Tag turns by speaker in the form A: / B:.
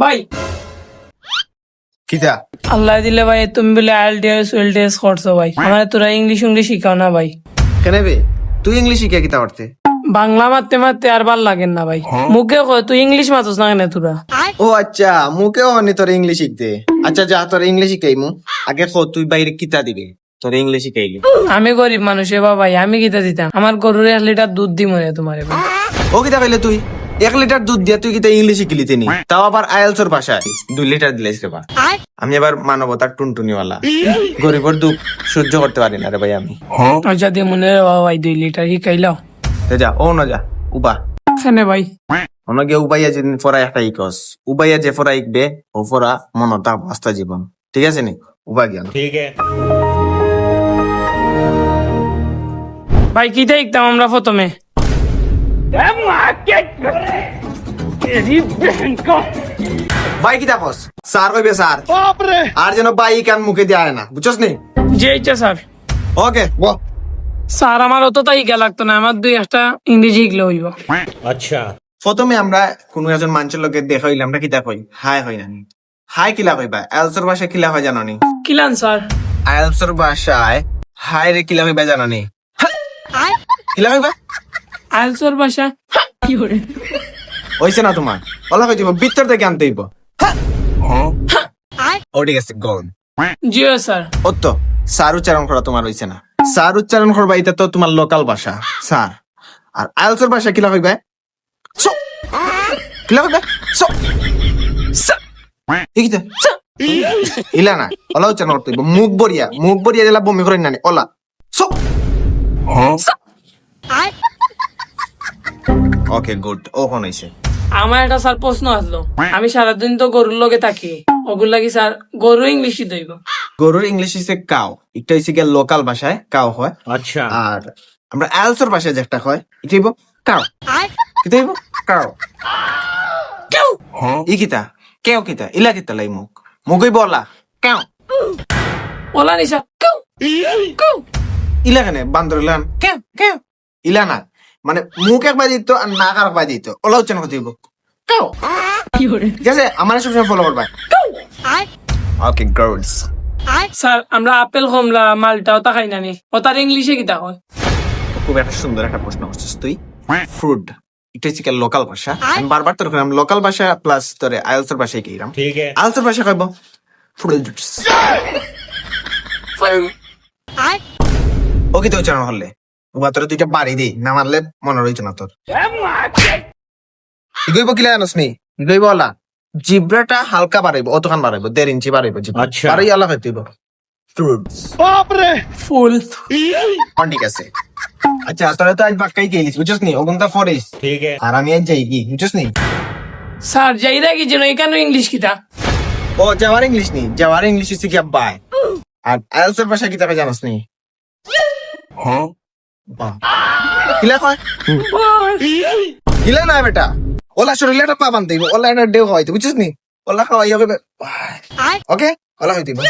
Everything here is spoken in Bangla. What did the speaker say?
A: ভাই
B: কিতা
A: আল্লাহ দিলে ভাই তুমি বলে আইএলটিএস করছো ভাই আমার তোরা ইংলিশ শিখাও না ভাই।
B: কেন বে তুই ইংলিশ শিখে কিতা করতে?
A: বাংলা মারতে মারতে আর ভাল লাগেন না ভাই। মুখে কয় তুই ইংলিশ মাতস না কেন তোরা?
B: ও আচ্ছা মুকেও অনে তোর ইংলিশ শিখতে। আচ্ছা যা তোর ইংলিশ শিখাইমু। আগে কো তুই বাইরে কিতা দিবে তোর ইংলিশ শিখাইলি?
A: আমি গরিব মানুষ এ ভাই, আমি কিতা দিতাম? আমার গরুর 1 লিটার দুধ দি মরে তোমার ভাই।
B: ও কিতা কইলে তুই 1 লিটার দুধ দিয়া তুই কিতা ইংলিশ শিখলি তেনি? তাও আবার আইএলসর ভাষায় 2 লিটার দিলাইস রে বা। আমি আবার মানবতার টুনটুনিওয়ালা, গরিবের দুঃখ সহ্য করতে পারি না রে ভাই আমি।
A: আচ্ছা দিয়ে মনে ভাই 2 লিটার শিখাইলাও।
B: যা ও না যা উবা
A: কেন ভাই?
B: অনগে উবাইয়া যেদিন ফরা একটা ইকস উবাইয়া যে ফরা ইকবে ও ফরা মনতা বাস্তা জীবন। ঠিক আছে নি? উবা জ্ঞান
C: ठीक है।
A: ভাই কিতা শিখতাম আমরা প্রথমে?
B: ভাই কিতা কস স্যার কইবে স্যার আর যেন ভাই কান মুখে দিয়ে আয় না, বুঝছস নি?
A: যে ইচ্ছা স্যার।
B: ওকে বল।
A: স্যার আমার অতটা শিখা লাগতো না, আমার 2-1টা ইংরেজি শিখলে হইব।
C: अच्छा।
B: প্রথমে আমরা কোনো একজন মানুষের লোকে দেখা হইলে আমরা কিতা কই? হাই হই না। হাই কিলা কইবা? আইএলসর ভাষায় কিলা হয় জানো নি?
A: কিলান স্যার?
B: আইএলসর ভাষায় হাই রে কিলা কইবা জানো নি? কিলা কইবা?
A: আইএলসর ভাষা কি করে?
B: হইছে না তোমার? ওলা কই দিব ভিতর থেকে আনতে হইব। ও ঠিক আছে গন।
A: জিও স্যার।
B: ও তো স্যার উচ্চারণ করা তোমার হইছে না। স্যার উচ্চারণ করবা এটা তো তোমার লোকাল ভাষা স্যার। আর আইএলসর ভাষা কিলা কইবা? সো কিলা কইবা? সো ইকিতে ইলা না ওলা উচ্চারণ করতে হইব। মুখ বরিয়া দিলা বমি করে নানি ওলা সো। ওকে গুড ও কোন হইছে?
A: আমার একটা স্যার প্রশ্ন আসলো, আমি সারাদিন তো গরুর লগে থাকি, ওগুলো লাগি স্যার গরু ইংলিশই দইব?
B: গরুর ইংলিশ হইছে কাউ, এটা হইছে গিয়া লোকাল ভাষায় কাউ হয়।
C: अच्छा।
B: আর আমরা আইএলসর ভাষায় যেটা হয় এটা হইব কাউ। কি হইব? কাউ।
A: কেউ
B: ই কিতা কেউ কিতা ইলা কিতা লাই মুখ মুখ হইব ওলা কাউ।
A: ওলা নিশা কেউ কেউ
B: ইলা কেন বান্দর ইলান কেউ কেউ ইলা না মানে মুখ একবার দিত আর নাক আর একবার দিত ওলা উচ্চারণ করতে হইব কাউ।
A: কি করে?
B: ঠিক আছে আমার সবসময় ফলো করবা। ওকে গার্লস।
A: স্যার আমরা আপেল কমলা মালটা ওটা খাই নানি, ওটার ইংলিশে কিতা হয়?
B: খুব একটা সুন্দর একটা প্রশ্ন করছিস তুই। ফ্রুট এটা হচ্ছে লোকাল ভাষা। আমি বারবার তোর কইলাম লোকাল ভাষা প্লাস তোরে আইএলসর ভাষায় কইলাম।
C: ठीक है।
B: আইএলসর ভাষা কইব ফ্রুটস। ওকে তো উচ্চারণ হলে উবা তোর দুইটা বাড়ি দেই না মারলে মনে রইতো না তোর। ইগইব কিলা জানোস নি? ইগইব ওলা জিব্রাটা হালকা বাড়াইব, অতখান বাড়াইব 1.5 ইঞ্চি বাড়াইব জিব্রা।
C: আচ্ছা।
B: বাড়াই আলা হইতেইব ফ্রুটস।
A: ফুল।
B: ঠিক আছে। আচ্ছা তোরা তো আজ বাক্কাই গেলিস বুঝছস নি? ওগুনটা ফরেস
C: ठीक है।
B: আর আমি আজ যাই কি বুঝছস নি?
A: স্যার যাই রাখি যেন এখানে ইংলিশ কিতা?
B: ও যাওয়ার ইংলিশ নি, যাওয়ার ইংলিশ হচ্ছে কি বাই। আর আইএলসের ভাষা কি তাকে জানোস নি? বা কিলা কয়? কিলা না বেটা ওলা শরীরটা পা বানতে হইব, ওলা এটা দেও হইতো বুঝছস নি? ওলা খাওয়াই হবে ওকে ওলা হইতে বাই।